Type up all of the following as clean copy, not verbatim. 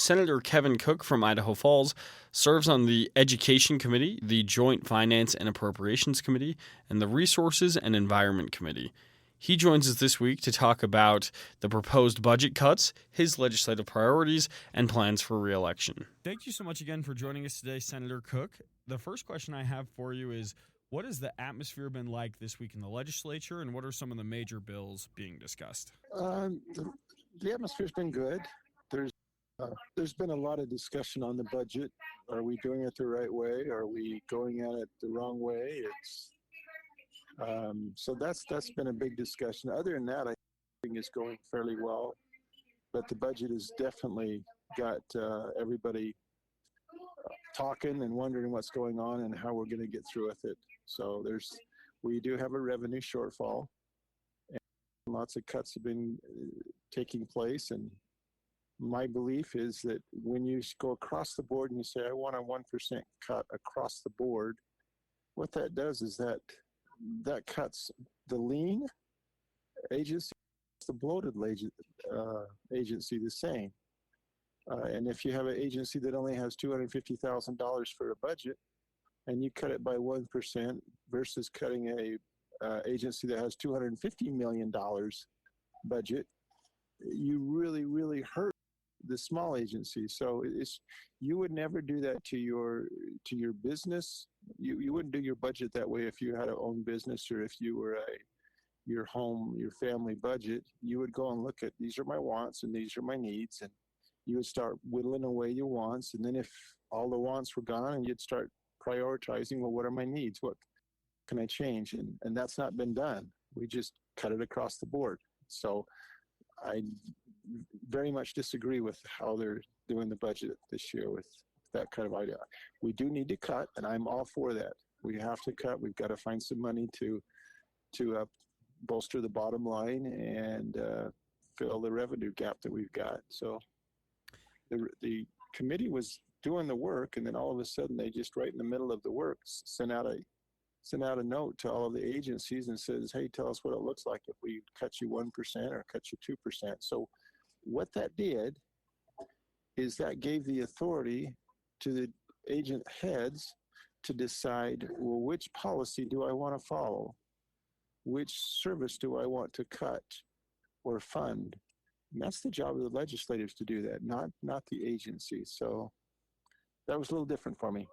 Senator Kevin Cook from Idaho Falls serves on the Education Committee, the Joint Finance and Appropriations Committee, and the Resources and Environment Committee. He joins us this week to talk about the proposed budget cuts, his legislative priorities, and plans for re-election. Thank you so much again for joining us today, Senator Cook. The first question I have for you is, what has the atmosphere been like this week in the legislature, and what are some of the major bills being discussed? The atmosphere's been good. There's been a lot of discussion on the budget. Are we doing it the right way? Are we going at it the wrong way? So that's been a big discussion. Other than that, I think it's going fairly well. But the budget has definitely got everybody talking and wondering what's going on and how we're going to get through with it. So we do have a revenue shortfall, and lots of cuts have been taking place. And my belief is that when you go across the board and you say, I want a 1% cut across the board, what that does is that cuts the lean agency, the bloated agency the same. And if you have an agency that only has $250,000 for a budget, and you cut it by 1% versus cutting a agency that has $250 million budget, you really, really hurt the small agency. So you would never do that to your business. You wouldn't do your budget that way if you had a own business, or if you were your family budget. You would go and look at, these are my wants and these are my needs, and you would start whittling away your wants. And then if all the wants were gone, and you'd start prioritizing, well, what are my needs? What can I change? And that's not been done. We just cut it across the board. So I very much disagree with how they're doing the budget this year with that kind of idea. We do need to cut, and I'm all for that. We have to cut. We've got to find some money to bolster the bottom line and fill the revenue gap that we've got. So the committee was doing the work, and then all of a sudden they just, right in the middle of the work, sent out a note to all of the agencies and says, hey, tell us what it looks like if we cut you 1% or cut you 2%. So what that did is that gave the authority to the agent heads to decide, well, which policy do I want to follow? Which service do I want to cut or fund? And that's the job of the legislators to do that, not the agency. So that was a little different for me.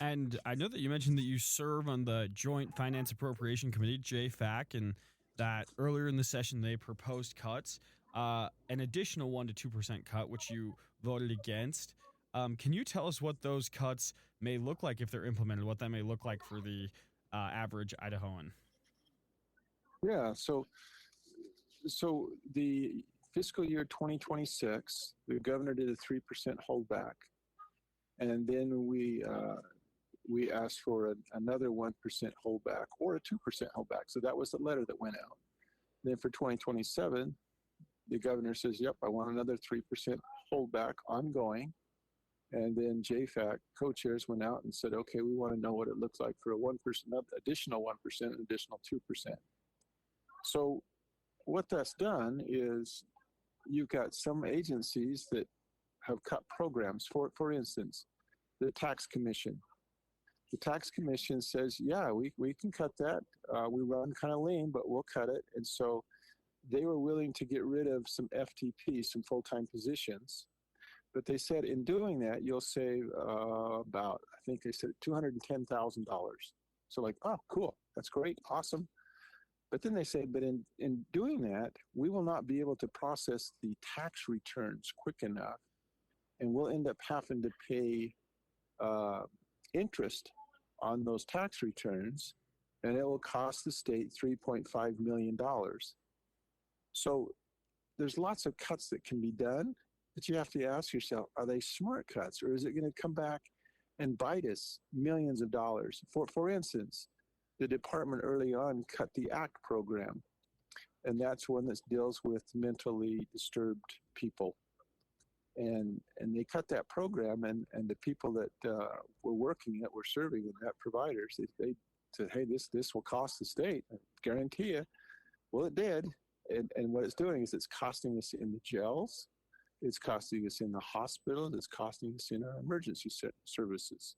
And I know that you mentioned that you serve on the Joint Finance Appropriation Committee, JFAC, and that earlier in the session they proposed cuts, an additional 1% to 2% cut, which you voted against. Can you tell us what those cuts may look like if they're implemented, what that may look like for the average Idahoan? Yeah, so the fiscal year 2026, the governor did a 3% holdback. And then we asked for another 1% holdback or a 2% holdback. So that was the letter that went out. Then for 2027, the governor says, yep, I want another 3% holdback ongoing. And then JFAC co-chairs went out and said, okay, we want to know what it looks like for a 1%, additional 1%, and additional 2%. So what that's done is you've got some agencies that have cut programs. For instance, the tax commission. The tax commission says, yeah, we can cut that. We run kind of lean, but we'll cut it. And so they were willing to get rid of some FTPs, some full-time positions. But they said in doing that, you'll save about, I think they said $210,000. So like, oh, cool. That's great. Awesome. But then they say, but in doing that, we will not be able to process the tax returns quick enough. And we'll end up having to pay interest on those tax returns, and it will cost the state $3.5 million. So there's lots of cuts that can be done, but you have to ask yourself, are they smart cuts, or is it going to come back and bite us millions of dollars? For instance, the department early on cut the ACT program, and that's one that deals with mentally disturbed people. And they cut that program, and the people that were working, that were serving in that providers, they said, hey, this will cost the state, I guarantee you. Well, it did. And what it's doing is it's costing us in the jails. It's costing us in the hospital. It's costing us in our emergency services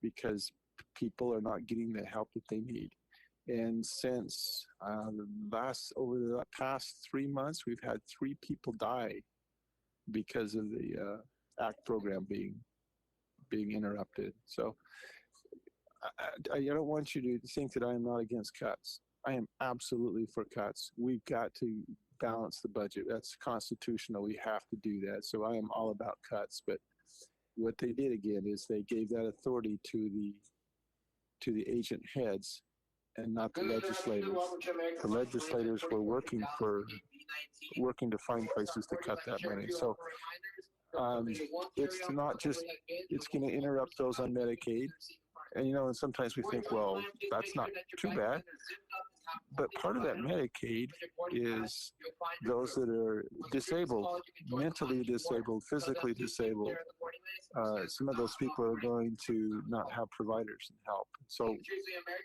because people are not getting the help that they need. And since over the past 3 months, we've had 3 people die because of the ACT program being interrupted. So I don't want you to think that I am not against cuts. I am absolutely for cuts. We've got to balance the budget. That's constitutional. We have to do that. So I am all about cuts. But what they did again is they gave that authority to the agent heads and not the legislators. The legislators were working to find places to cut that money. So it's not just, it's going to interrupt those on Medicaid. And, and sometimes we think, well, that's not too bad. But part of that Medicaid is those that are disabled, mentally disabled, physically disabled. Some of those people are going to not have providers and help. So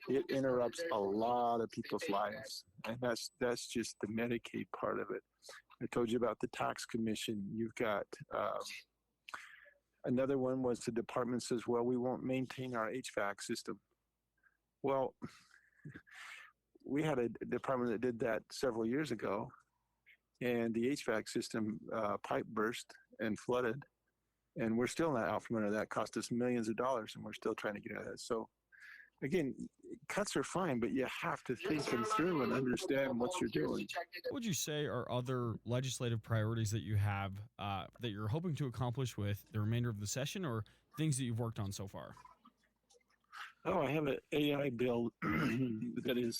it interrupts a lot of people's lives. And that's just the Medicaid part of it. I told you about the tax commission. You've got another one was the department says, well, we won't maintain our HVAC system. Well, we had a department that did that several years ago, and the HVAC system pipe burst and flooded, and we're still not out from under that. It cost us millions of dollars, and we're still trying to get out of that. So, again, cuts are fine, but you have to think them through and understand what you're doing. What would you say are other legislative priorities that you have that you're hoping to accomplish with the remainder of the session, or things that you've worked on so far? Oh, I have an AI bill that is,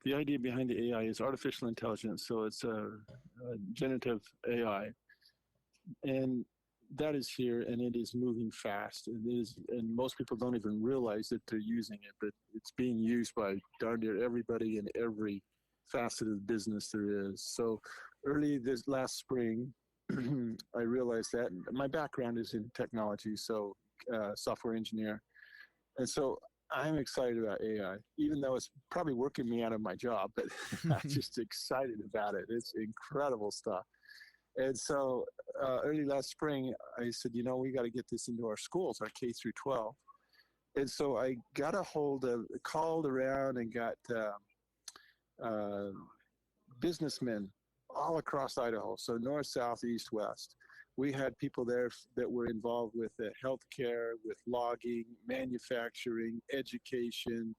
the idea behind the AI is artificial intelligence. So it's a generative AI. And that is here, and it is moving fast. And most people don't even realize that they're using it, but it's being used by darn near everybody in every facet of business there is. So early this last spring, I realized that. My background is in technology, so software engineer. And so I'm excited about AI, even though it's probably working me out of my job, but I'm just excited about it. It's incredible stuff. And so early last spring, I said, we got to get this into our schools, our K through 12. And so I got called around and got businessmen all across Idaho, so north, south, east, west. We had people there that were involved with healthcare, with logging, manufacturing, education,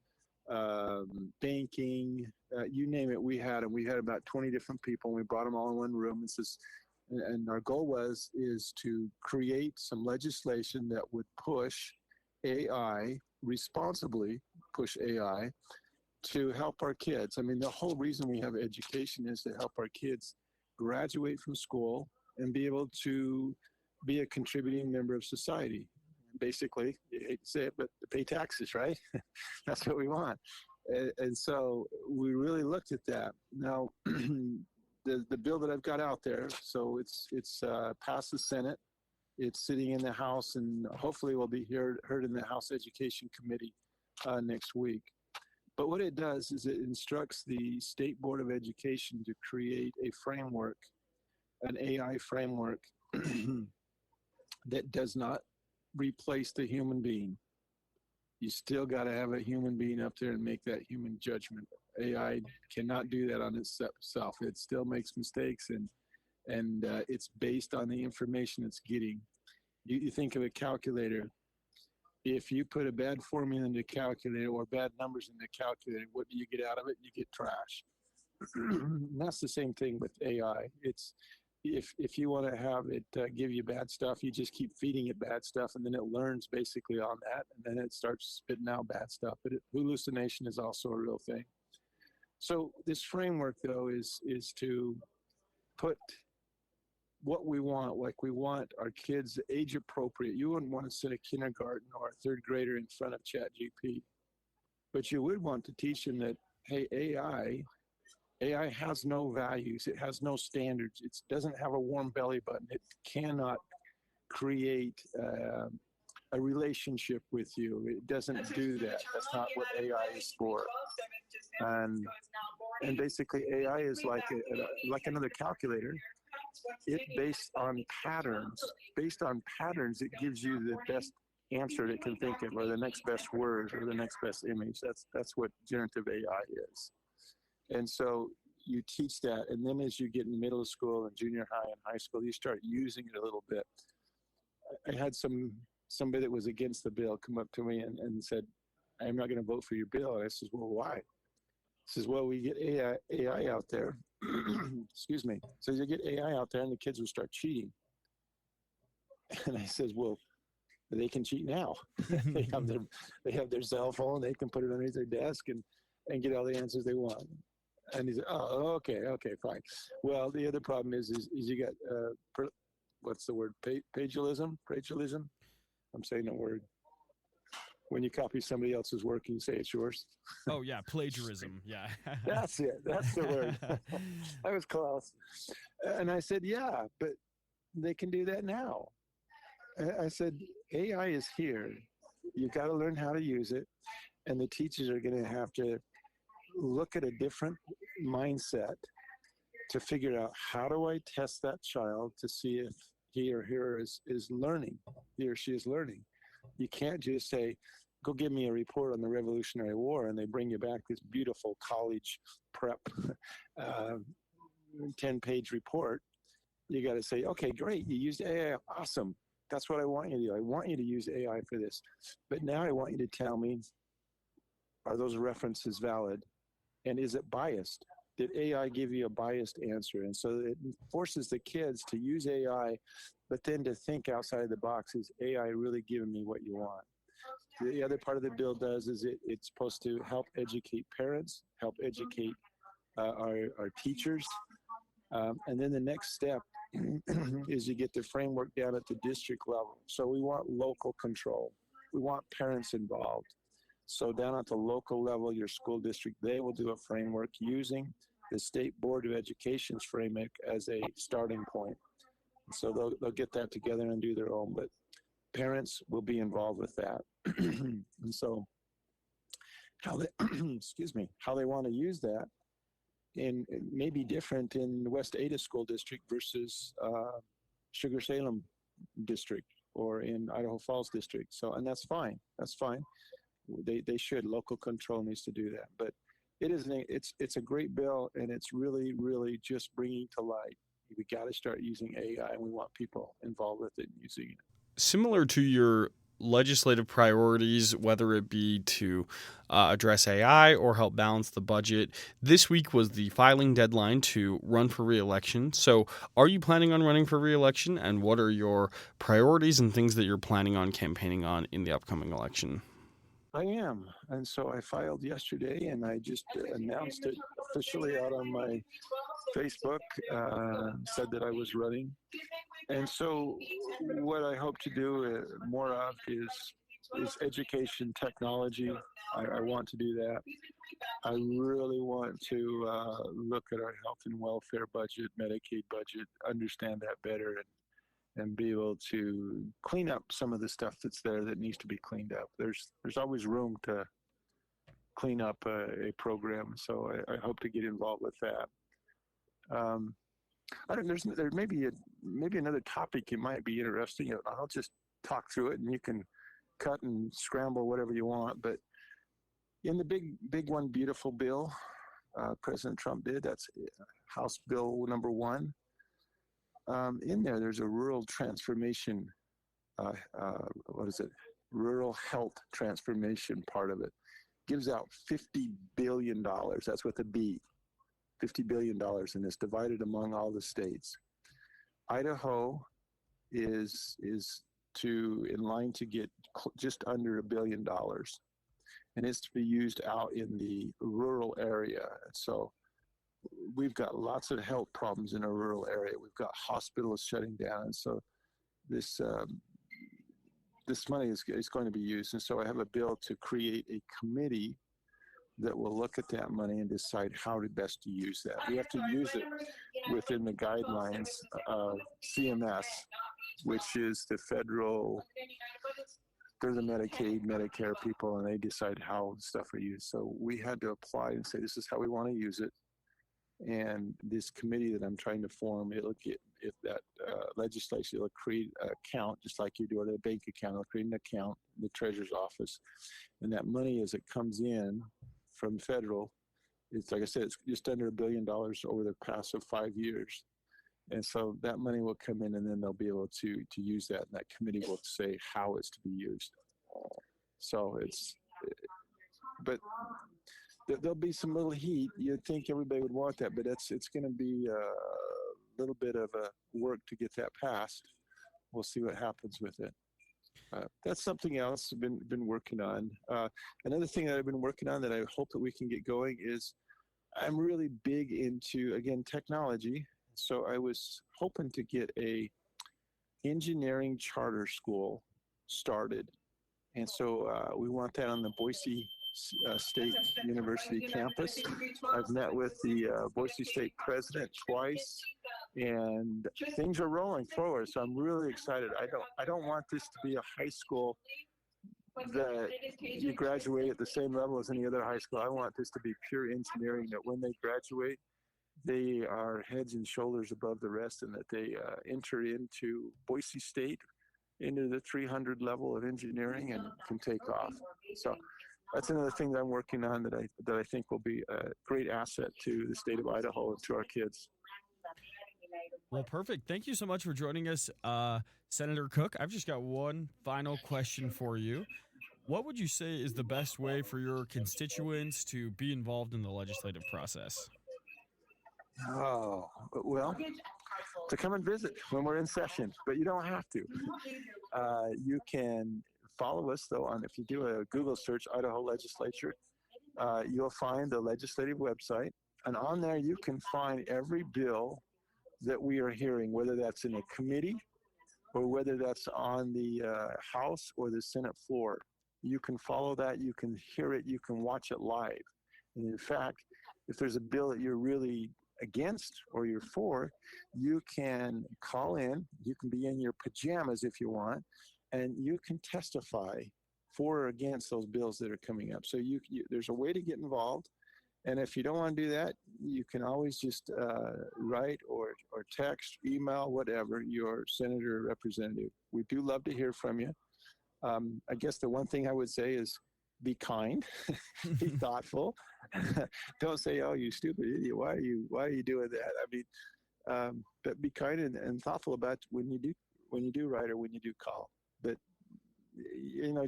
banking, you name it, we had them. We had about 20 different people, and we brought them all in one room. And our goal is to create some legislation that would push AI, responsibly push AI, to help our kids. I mean, the whole reason we have education is to help our kids graduate from school and be able to be a contributing member of society. Basically, you hate to say it, but to pay taxes, right? That's what we want. And so we really looked at that. Now, the bill that I've got out there, so it's passed the Senate. It's sitting in the House, and hopefully will be heard in the House Education Committee next week. But what it does is it instructs the State Board of Education to create a framework, an AI framework that does not replace the human being. You still got to have a human being up there and make that human judgment. AI cannot do that on itself. It still makes mistakes, and it's based on the information it's getting. You think of a calculator. If you put a bad formula in the calculator or bad numbers in the calculator, what do you get out of it? You get trash. That's the same thing with AI. It's if you want to have it give you bad stuff, you just keep feeding it bad stuff, and then it learns basically on that, and then it starts spitting out bad stuff. But hallucination is also a real thing. So this framework, though, is to put what we want, like we want our kids age appropriate. You wouldn't want to sit a kindergarten or a third grader in front of ChatGPT, but you would want to teach them that, hey, AI has no values. It has no standards. It doesn't have a warm belly button. It cannot create a relationship with you. It doesn't do that. That's not what AI is for. And basically AI is like another calculator. it based on patterns. Based on patterns, it gives you the best answer it can think of, or the next best word, or the next best image. That's what generative AI is. And so you teach that, and then as you get in middle school and junior high and high school, you start using it a little bit. I had somebody that was against the bill come up to me and said, "I'm not going to vote for your bill." And I says, "Well, why?" He says, "Well, we get AI out there." Excuse me. So you get AI out there, and the kids will start cheating. And I says, "Well, they can cheat now. they have their cell phone. They can put it underneath their desk and get all the answers they want." And he said, "Oh, okay, fine." Well, the other problem is you got what's the word? Plagiarism. I'm saying the word. When you copy somebody else's work and you say it's yours. Oh yeah, plagiarism. Yeah. That's it. That's the word. I was close. And I said, "Yeah, but they can do that now." I said, "AI is here. You got to learn how to use it, and the teachers are going to have to look at a different mindset to figure out, how do I test that child to see if he or her is learning, he or she is learning." You can't just say, "Go give me a report on the Revolutionary War," and they bring you back this beautiful college prep 10-page report. You got to say, "Okay, great, you used AI, awesome. That's what I want you to do. I want you to use AI for this. But now I want you to tell me, are those references valid? And is it biased? Did AI give you a biased answer?" And so it forces the kids to use AI, but then to think outside the box. Is AI really giving me what you want? The other part of the bill does is it's supposed to help educate parents, help educate our teachers. And then the next step is you get the framework down at the district level. So we want local control. We want parents involved. So down at the local level, your school district, they will do a framework using the State Board of Education's framework as a starting point. So they'll get that together and do their own, but parents will be involved with that. And so how they, excuse me, how they want to use that it may be different in West Ada School District versus Sugar Salem District, or in Idaho Falls District. So, and that's fine. That's fine. They should. Local control needs to do that. But it's a great bill, and it's really, really just bringing to light. We got to start using AI, and we want people involved with it and using it. Similar to your legislative priorities, whether it be to address AI or help balance the budget, this week was the filing deadline to run for re-election. So are you planning on running for re-election, and what are your priorities and things that you're planning on campaigning on in the upcoming election? I am. And so I filed yesterday, and I just announced it officially out on my Facebook, said that I was running. And so what I hope to do more of is education technology. I want to do that. I really want to look at our health and welfare budget, Medicaid budget, understand that better, and be able to clean up some of the stuff that's there that needs to be cleaned up. There's always room to clean up a program, so I hope to get involved with that. I don't. There may be another topic you might be interested in. I'll just talk through it, and you can cut and scramble whatever you want. But in the big one, beautiful bill President Trump did, that's House Bill number 1. In there's a rural transformation. What is it? Rural health transformation part of it. Gives out $50 billion. That's with a B. $50 billion, and it's divided among all the states. Idaho is in line to get just under $1 billion, and it's to be used out in the rural area. So we've got lots of health problems in a rural area. We've got hospitals shutting down, and so this money is going to be used. And so I have a bill to create a committee that will look at that money and decide how to best to use that. We have to use it within the guidelines of CMS, which is the federal, they're the Medicaid, Medicare people, and they decide how stuff are used. So we had to apply and say, this is how we want to use it. And this committee that I'm trying to form, it'll get, if that legislation, it'll create an account, just like you do at a bank account. It'll create an account in the treasurer's office. And that money, as it comes in from federal, it's like I said, it's just under $1 billion over the past of 5 years. And so that money will come in, and then they'll be able to use that. And that committee will say how it's to be used. So but there'll be some little heat. You'd think everybody would want that, but it's going to be a little bit of a work to get that passed. We'll see what happens with it. That's something else I've been working on. Another thing that I've been working on that I hope that we can get going is I'm really big into, again, technology. So I was hoping to get a engineering charter school started. And so we want that on the Boise State University campus. I've met with the Boise State president twice, and things are rolling forward. So I'm really excited. I don't want this to be a high school that you graduate at the same level as any other high school. I want this to be pure engineering, that when they graduate, they are heads and shoulders above the rest, and that they enter into Boise State, into the 300 level of engineering, and can take off. So that's another thing that I'm working on that I think will be a great asset to the state of Idaho and to our kids. Well, perfect. Thank you so much for joining us, Senator Cook. I've just got one final question for you. What would you say is the best way for your constituents to be involved in the legislative process? Oh, well, to come and visit when we're in session, but you don't have to. You can follow us, though, if you do a Google search, Idaho Legislature, you'll find the legislative website. And on there, you can find every bill that we are hearing, whether that's in a committee or whether that's on the House or the Senate floor. You can follow that, you can hear it, you can watch it live. And in fact, if there's a bill that you're really against or you're for, you can call in, you can be in your pajamas if you want, and you can testify for or against those bills that are coming up. So there's a way to get involved. And if you don't want to do that, you can always just write or text, email, whatever, your senator or representative. We do love to hear from you. I guess the one thing I would say is be kind, be thoughtful. Don't say, "Oh, you stupid idiot! Why are you doing that?" I mean, but be kind and thoughtful about when you do write or when you do call. But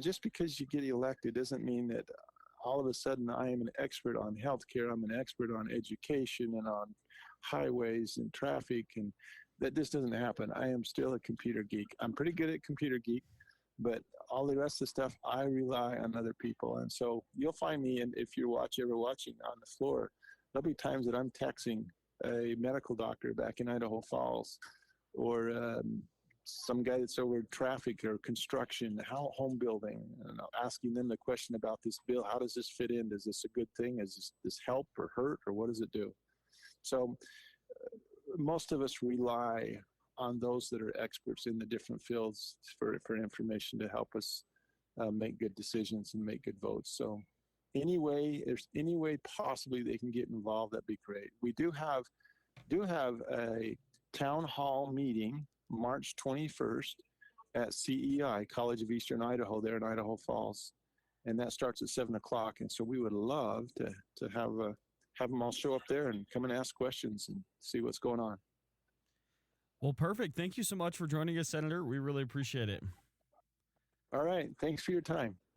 just because you get elected doesn't mean that all of a sudden I am an expert on healthcare. I'm an expert on education and on highways and traffic, and that just doesn't happen. I am still a computer geek. I'm pretty good at computer geek, but all the rest of the stuff, I rely on other people. And so you'll find me, and if you're ever watching on the floor, there'll be times that I'm texting a medical doctor back in Idaho Falls, or some guy that's over traffic or construction, home building, and asking them the question about this bill. How does this fit in? Is this a good thing? Is this help or hurt, or what does it do? So most of us rely on those that are experts in the different fields for information to help us make good decisions and make good votes. So there's any way possibly they can get involved, that'd be great. We do have a town hall meeting March 21st at CEI, College of Eastern Idaho, there in Idaho Falls. And that starts at 7 o'clock. And so we would love to have them all show up there and come and ask questions and see what's going on. Well, perfect. Thank you so much for joining us, Senator. We really appreciate it. All right. Thanks for your time.